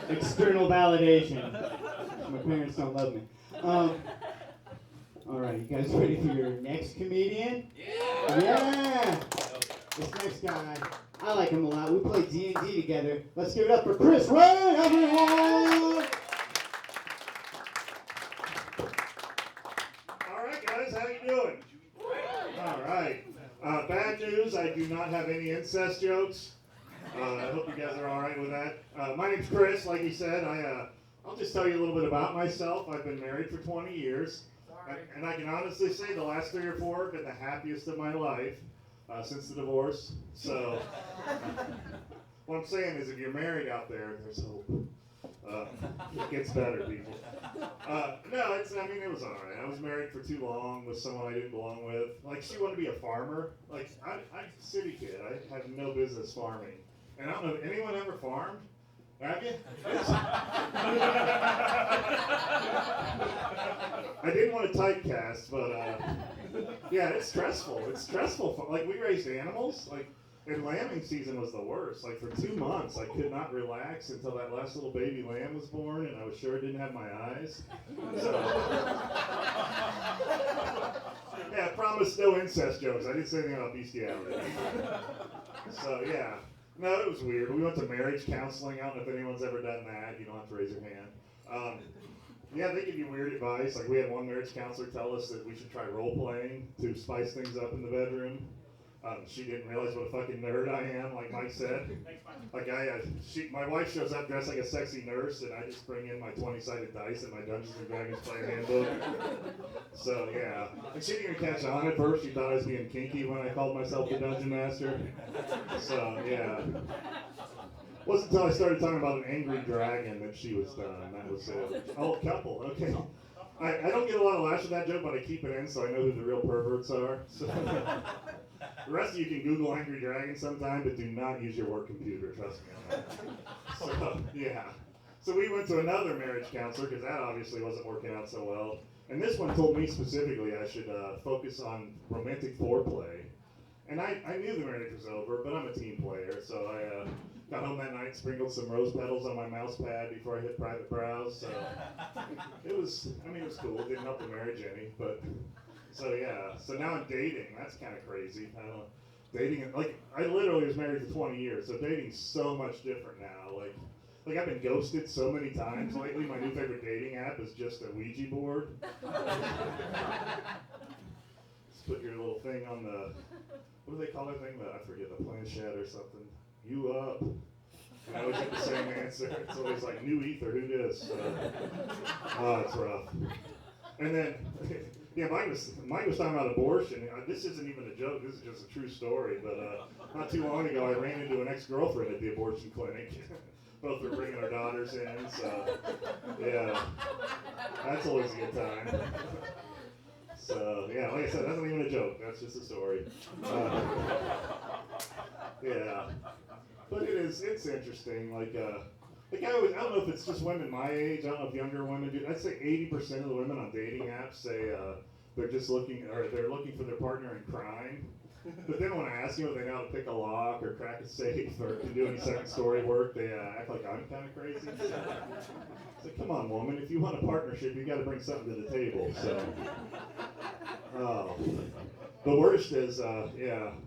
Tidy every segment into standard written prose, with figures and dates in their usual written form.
External validation. My parents don't love me. All right, you guys ready for your next comedian? Yeah! This next guy, I like him a lot. We play D&D together. Let's give it up for Chris Rahe, everyone! All right, guys, how you doing? All right. Bad news, I do not have any incest jokes. I hope you guys are all right with that. My name's Chris, like he said. I'll just tell you a little bit about myself. I've been married for 20 years. And I can honestly say the last 3 or 4 have been the happiest of my life since the divorce. So what I'm saying is if you're married out there, there's hope. It gets better, people. No, it was all right. I was married for too long with someone I didn't belong with. Like, she wanted to be a farmer. Like, I'm a city kid. I have no business farming. And I don't know, anyone ever farmed? Have you? I didn't want to typecast, but yeah, it's stressful. It's stressful. Like, we raised animals. Like, and lambing season was the worst. Like, for 2 months, I could not relax until that last little baby lamb was born, and I was sure it didn't have my eyes. So, yeah, I promised no incest jokes. I didn't say anything about bestiality. So, yeah. No, it was weird. We went to marriage counseling. I don't know if anyone's ever done that. You don't have to raise your hand. Yeah, they give you weird advice. Like, we had one marriage counselor tell us that we should try role playing to spice things up in the bedroom. She didn't realize what a fucking nerd I am, like Mike said. Like, my wife shows up dressed like a sexy nurse, and I just bring in my 20-sided dice and my Dungeons and Dragons player handbook. So, yeah. And she didn't even catch on at first. She thought I was being kinky when I called myself the Dungeon Master. So, yeah. It wasn't until I started talking about an angry dragon that she was done. That was it. Oh, couple, okay. I don't get a lot of laughs at that joke, but I keep it in so I know who the real perverts are. So. The rest of you can Google Angry Dragon sometime, but do not use your work computer, trust me on that. So, yeah. So we went to another marriage counselor, because that obviously wasn't working out so well. And this one told me specifically I should focus on romantic foreplay. And I knew the marriage was over, but I'm a team player, so I got home that night, sprinkled some rose petals on my mouse pad before I hit private browse. So it was cool. It didn't help the marriage any, but... So yeah, so now I'm dating. That's kind of crazy. I don't know. Dating, like, I literally was married for 20 years, so dating's so much different now. Like I've been ghosted so many times lately. My new favorite dating app is just a Ouija board. Just put your little thing on the, what do they call that thing? I forget, the planchette or something. You up? And I always get the same answer. It's always like, new ether, who dis? Oh, it's rough. And then, yeah, Mike was talking about abortion. This isn't even a joke. This is just a true story. But not too long ago, I ran into an ex-girlfriend at the abortion clinic. Both were bringing our daughters in, so yeah, that's always a good time. So yeah, like I said, that's not even a joke. That's just a story. Yeah, but it's interesting. Like I don't know if it's just women my age. I don't know if younger women do. I'd say 80% of the women on dating apps say they're looking for their partner in crime. But then when I ask them if they know how to pick a lock or crack a safe or can do any second story work, they act like I'm kind of crazy. So come on, woman, if you want a partnership, you got to bring something to the table. So, the worst is, I'm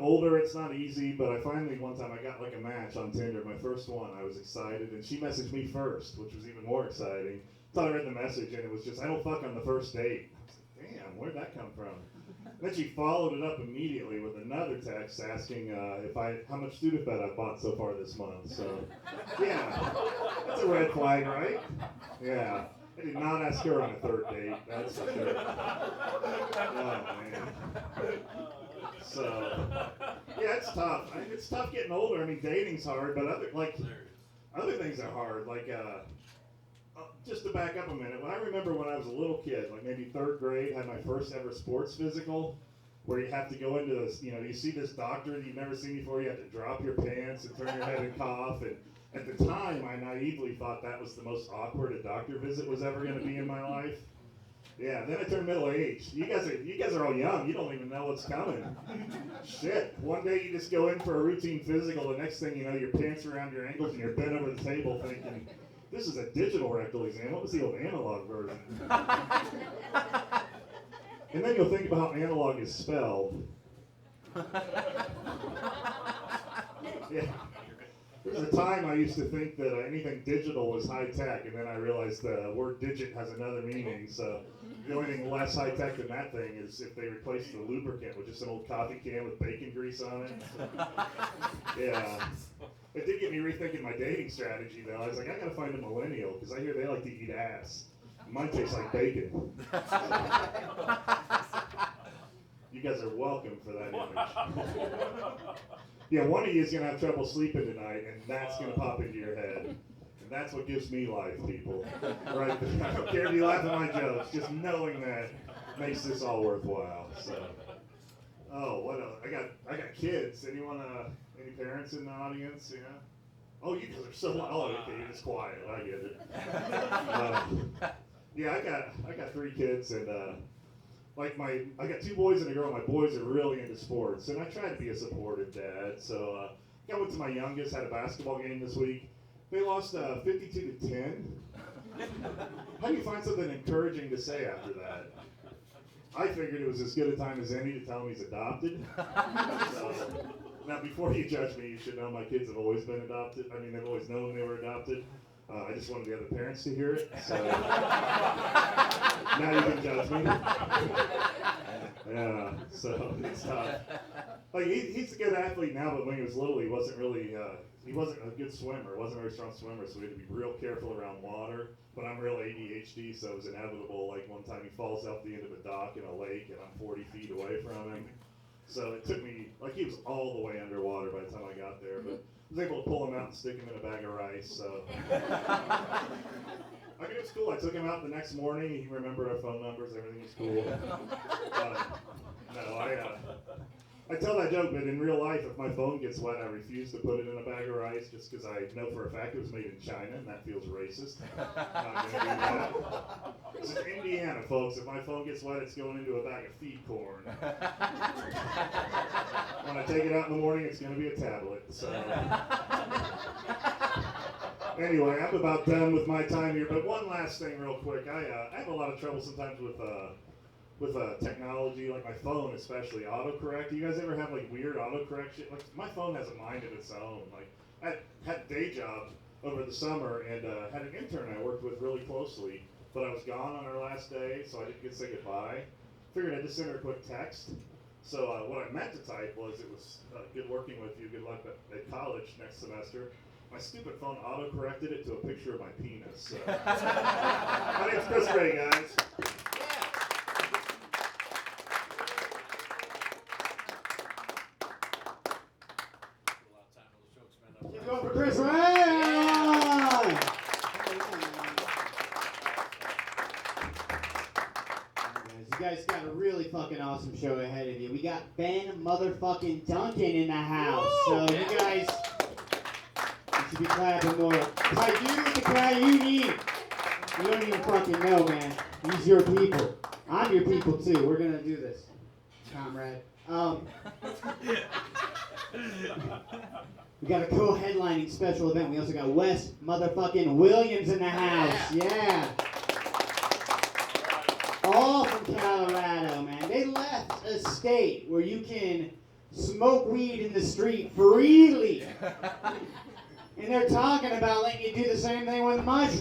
older, it's not easy, but I finally, one time I got like a match on Tinder, my first one. I was excited, and she messaged me first, which was even more exciting. Thought I read the message, and it was just, I don't fuck on the first date. I was like, damn, where'd that come from? Then she followed it up immediately with another text asking how much Sudafed I've bought so far this month. So, yeah, that's a red flag, right? Yeah. I did not ask her on a third date, that's for sure. Oh, man. So, yeah, it's tough. It's tough getting older. I mean, dating's hard, but other things are hard. Like, just to back up a minute, I remember when I was a little kid, like maybe third grade, had my first ever sports physical, where you have to go into this, you see this doctor that you've never seen before, you have to drop your pants and turn your head and cough, and at the time, I naively thought that was the most awkward a doctor visit was ever going to be in my life. Yeah, then I turned middle aged. You guys are all young. You don't even know what's coming. Shit. One day you just go in for a routine physical. The next thing you know, your pants around your ankles and you're bent over the table thinking, this is a digital rectal exam. What was the old analog version? And then you'll think about how analog is spelled. Yeah. There was a time I used to think that anything digital was high tech, and then I realized the word digit has another meaning. So the only thing less high tech than that thing is if they replaced the lubricant with just an old coffee can with bacon grease on it. So, yeah. It did get me rethinking my dating strategy, though. I was like, I gotta find a millennial, because I hear they like to eat ass. Mine tastes like bacon. You guys are welcome for that image. Yeah, one of you is going to have trouble sleeping tonight, and that's going to pop into your head. And that's what gives me life, people. Right? I don't care if you laugh at my jokes. Just knowing that makes this all worthwhile. So, oh, what else? I got kids. Anyone, any parents in the audience? Yeah. Oh, you guys are so loud. Oh, okay, you're just quiet. I get it. Yeah, I got 3 kids, and I got 2 boys and a girl. My boys are really into sports, and I try to be a supportive dad. So I went to my youngest, had a basketball game this week. They lost 52-10. How do you find something encouraging to say after that? I figured it was as good a time as any to tell him he's adopted. So, now, before you judge me, you should know my kids have always been adopted. I mean, they've always known they were adopted. I just wanted the other parents to hear it. So now you can judge me. Yeah, so it's tough. Like he's a good athlete now, but when he was little, he wasn't really. He wasn't a good swimmer. Wasn't a very strong swimmer, so we had to be real careful around water. But I'm real ADHD, so it was inevitable. Like one time he falls off the end of a dock in a lake, and I'm 40 feet away from him. So it took me, like he was all the way underwater by the time I got there, but I was able to pull him out and stick him in a bag of rice, so. I mean, it was cool. I took him out the next morning. He remembered our phone numbers. Everything was cool. I tell that joke, but in real life, if my phone gets wet, I refuse to put it in a bag of rice just because I know for a fact it was made in China, and that feels racist. Not gonna do that. This is Indiana, folks. If my phone gets wet, it's going into a bag of feed corn. When I take it out in the morning, it's going to be a tablet. So. Anyway, I'm about done with my time here, but one last thing real quick. I have a lot of trouble sometimes with technology, like my phone especially, autocorrect. Do you guys ever have like weird autocorrect shit? Like my phone has a mind of its own. Like I had a day job over the summer and had an intern I worked with really closely, but I was gone on her last day, so I didn't get to say goodbye. Figured I'd just send her a quick text. So what I meant to type was it was good working with you, good luck at college next semester. My stupid phone auto-corrected it to a picture of my penis. So. My name's Chris Rahe, guys. Keep going for Chris Rahe! You guys got a really fucking awesome show ahead of you. We got Ben motherfucking Duncan in the house. So you guys should be clapping more. Like you with the crowd you need. You don't even fucking know, man. These your people. I'm your people too. We're gonna do this, comrade. We got a co-headlining special event. We also got Wes motherfucking Williams in the house. Yeah. All from Colorado, man. They left a state where you can smoke weed in the street freely. And they're talking about letting you do the same thing with mushrooms.